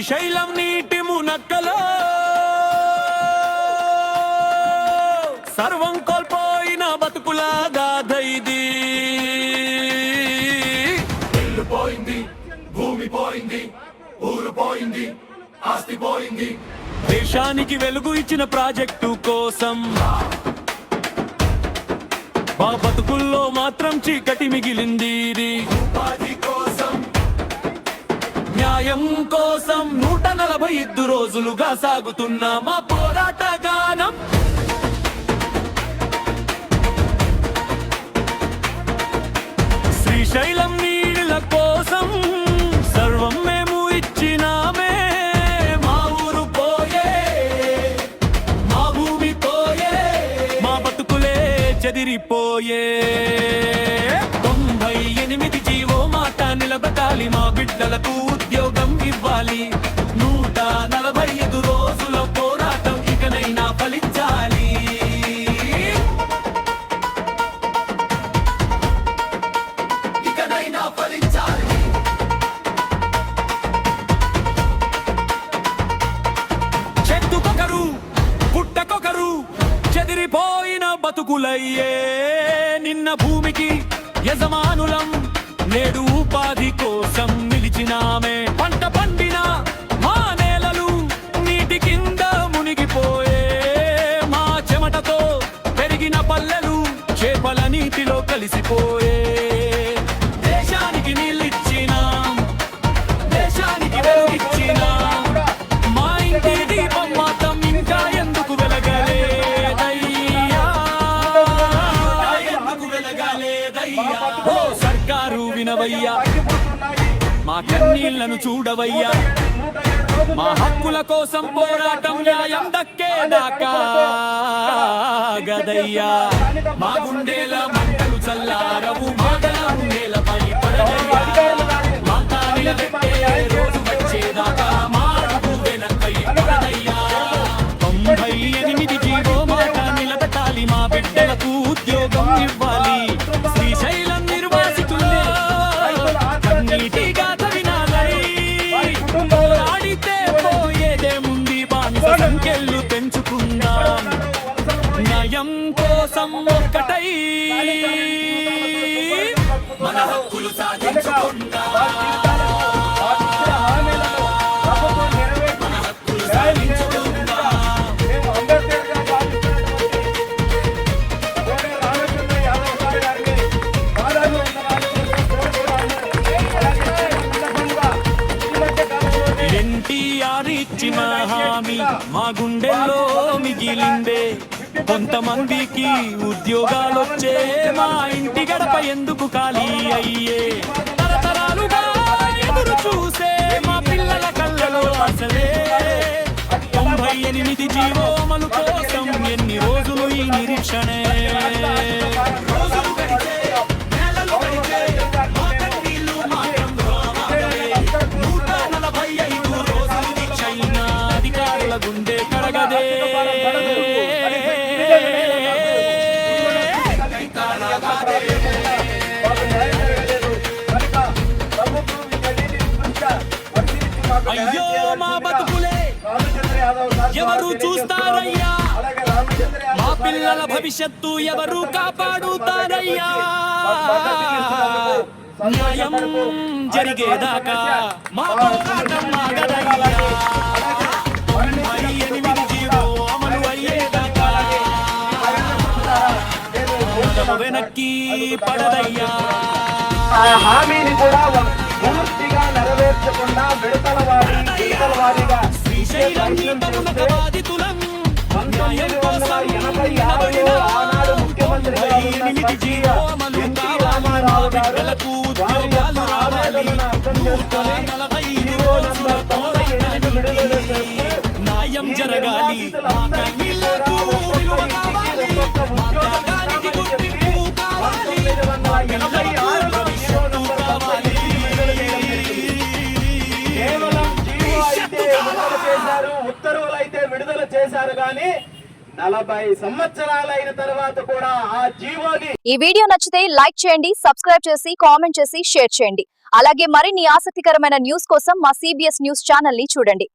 శ్రీశైలం నీటి మునక్కలో సర్వం కోల్పోయిన బతుకుల గాథ ఇది. ఇల్లు పోయింది, భూమి పోయింది, ఊరు పోయింది, ఆస్తి పోయింది. దేశానికి వెలుగు ఇచ్చిన ప్రాజెక్టు కోసం మా బతుకుల్లో మాత్రం చీకటి మిగిలింది. ఉపాధి కోసం, న్యాయం కోసం 145 రోజులుగా సాగుతున్న మా పోరాట గానం. శ్రీశైలం నీళ్ళ కోసం సర్వం మేము ఇచ్చినామే. మా ఊరు పోయే, మా భూమి పోయే, మా బతుకులే చెదిరిపోయే. 98 జీవో మాట నిలబెట్టాలి, మా బిడ్డలకు ఉద్యోగం ఇవ్వాలి. 145 రోజుల పోరాటం ఇకనైనా ఫలించాలి. ఇకనైనా ఫలించాలి. చెట్టుకొకరు పుట్టకొకరు చెదిరిపోయిన బతుకులయ్యే. నిన్న భూమికి యజమానులం, నేడు ఉపాధి కోసం నిలిచినామే. పంట పండిన మా నేలలు నీటి కింద మునిగిపోయే. మా చెమటతో పెరిగిన పల్లెలు చేపల నీటిలో కలిసిపోయే. దేశానికి నీళ్ళిచ్చినాం, దేశానికి వెలుగిచ్చినాం. మా ఇంటి దీపం మాత్రం ఇంకా ఎందుకు వెలగలేదయ్యా, ఎందుకు వెలగలేదయ్యా. ఓ సర్కారు వినవయ్యా, మా కన్నీళ్లను చూడవయ్యా. మా హక్కుల కోసం పోరాటం న్యాయం దక్కేదాకా గదయ్యా. మా గుండెల మంటలు చల్లారవు, మాటల గుండెలపై పడదయ్యా. మా తాళిల పెట్టే రోజు వచ్చేదాకా మా అడుగు వెనకై పడదయ్యా. 98 జీవో మాట నిలబెట్టాలి, మా బిడ్డలకు ఉద్యోగం ఇవ్వాలి. శ్రీశైలం నిర్వాసితుల్లో కన్నీటి గాథ వినాలై. పోరాడితే పోయేదేముంది, బానిస సంఖ్యలు పెంచుకుందాం. న్యాయం కోసం ఒక్కటై మన హక్కులు సాధించుకుందాం. మన హక్కులు సాధించుకుందాం. ఎన్టీఆర్ ఇచ్చిన హామీ మా గుండెల్లో మిగిలిందే. కొంతమందికి ఉద్యోగాలొచ్చే, మా ఇంటి గడప ఎందుకు ఖాళీ అయ్యే. తరతరాలుగా ఎదురు చూసే మా పిల్లల కళ్ళలో అసలే. 98 జీవో అమలు కోసం ఎన్ని రోజులు ఈ నిరీక్షణే. రోజులు గడిచే, నెలలు గడిచే, మా కన్నీళ్లు మాత్రం రావాలే. 145 రోజులు దీక్షైనా అధికారుల గుండె కడగదే. అయ్యో మా బతుకులే ఎవరు చూస్తారయ్యా, మా పిల్లల భవిష్యత్తు ఎవరు కాపాడుతారయ్యా. న్యాయం జరిగేదాకా మా పోరాటం ఆగదయ్యా. 98 జీవో అమలు అయ్యేదాకా వెనక్కి పడదయ్యా. ఆ హామీని కూడా పూర్తిగా నెరవేర్చకుండా విడతల వారీగా శ్రీశైలం నీటమునక బాధితులం. 1986లో ఆనాడు ముఖ్యమంత్రిగా ఉన్న 98 జీవో అమలు కావాలి, మా బిడ్డలకు ఉద్యోగాలు రావాలి. 145 రోజుల పోరాటానికి న్యాయం జరగాలి. మా కన్నీళ్లకు విలువ కావాలి, మా త్యాగానికి గుర్తింపు కావాలి. మా పిల్లలకు భవిష్యత్తు కావాలి. కేవలం జీవో అయితే విడుదల చేశారు, ఉత్తర్వులు అయితే విడుదల చేశారు కానీ 40 సంవత్సరాలైన తర్వాత కూడా ఆ జీవోని. ఈ వీడియో నచ్చితే లైక్ చేయండి, సబ్స్క్రైబ్ చేసి కామెంట్ చేసి షేర్ చేయండి. అలాగే మరిన్ని ఆసక్తికరమైన న్యూస్ కోసం మా CBS న్యూస్ ఛానల్ ని చూడండి.